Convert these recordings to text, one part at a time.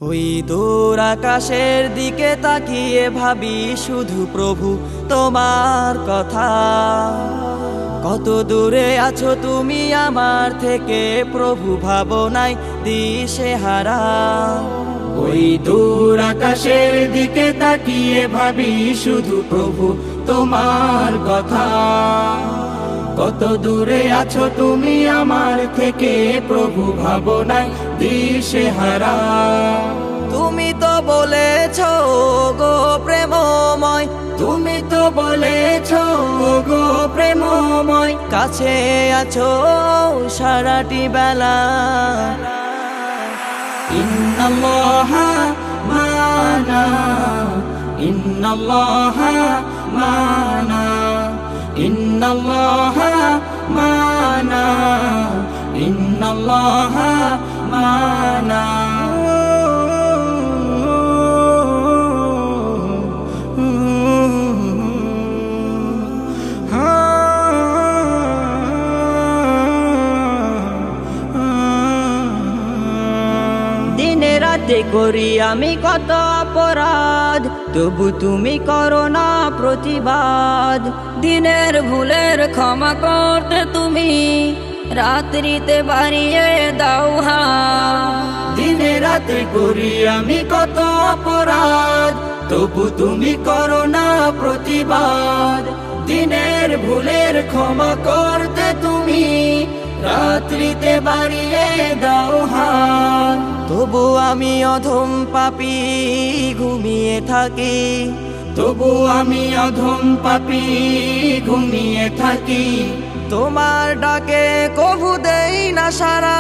ওই দূর আকাশের দিকে তাকিয়ে ভাবি শুধু প্রভু তোমার কথা। কত দূরে আছো তুমি আমার থেকে প্রভু, ভাবনায় দিশেহারা। ওই দূর আকাশের দিকে তাকিয়ে ভাবি শুধু প্রভু তোমার কথা। কত দূরে আছো তুমি আমার থেকে প্রভু, ভাবনায় দিশেহারা। তুমি তো বলেছো গো প্রেমময়, তুমি তো বলেছো গো প্রেমময়, কাছে আছো সারাটি বেলা। ইন্নাল্লাহা মা'ানা, ইন্নাল্লাহা মা'ানা, ইন্নাল্লাহা মা'ানা, ইন্নাল্লাহা মা'ানা। দিনে রাতে করি আমি কত অপরাধ, তবু তুমি করো না প্রতিবাদ। দিনের ভুলের ক্ষমা করতে তুমি রাত্রিতে বাড়িয়ে দাও হাত। দিনে রাতে করি আমি কত অপরাধ, তবু তুমি করো না প্রতিবাদ। দিনের ভুলের ক্ষমা করতে তুমি রাত্রিতে বাড়িয়ে দাও হাত। তবু আমি অধম পাপী ঘুমিয়ে থাকি, তবু আমি অধম পাপী ঘুমিয়ে থাকি। তোমার ডাকে কভু দেই না সারা।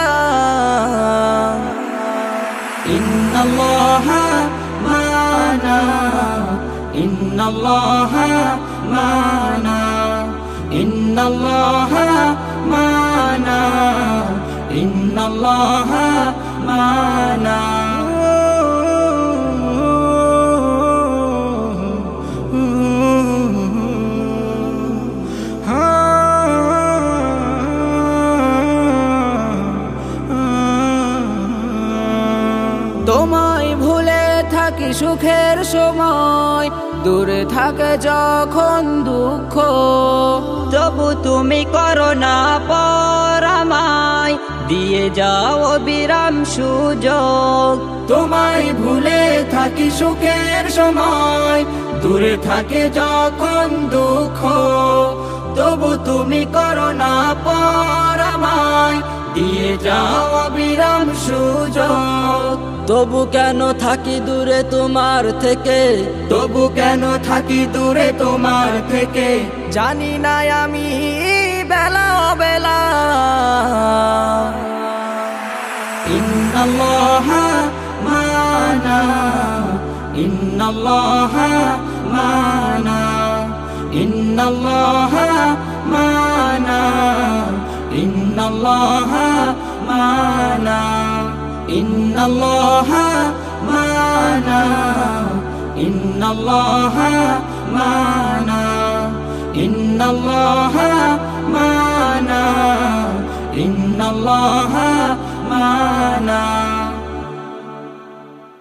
ইন্নাল্লাহা মা'ানা, ইন্নাল্লাহা মা'ানা, ইন্নাল্লাহা মা'ানা, ইন্নাল্লাহা মা'ানা। তোমায় ভুলে থাকি সুখের সময়, দূরে থাকে যখন দুঃখ। তবু তুমি করো না পর আমায়, দিয়ে যাও বিরাম সুযোগ। তোমায় ভুলে থাকি সুখের সময়, দূরে থাকে যখন দুঃখ। তবু তুমি করো না পর আমায়, দিয়ে যাও বিরাম সুযোগ। তবু কেন থাকি দূরে তোমার থেকে, তবু কেন থাকি দূরে তোমার থেকে, জানি না আমি বেলা বেলা। ইন্নাল্লাহা মা'ানা, ইন্নাল্লাহা মা'ানা, ইন্নাল্লাহা মা'ানা, ইন্নাল্লাহা মা'ানা, ইন্নাল্লাহা মা'ানা, ইন্নাল্লাহা মা'ানা, ইন্নাল্লাহা মা'ানা, ইন্নাল্লাহা মা'ানা।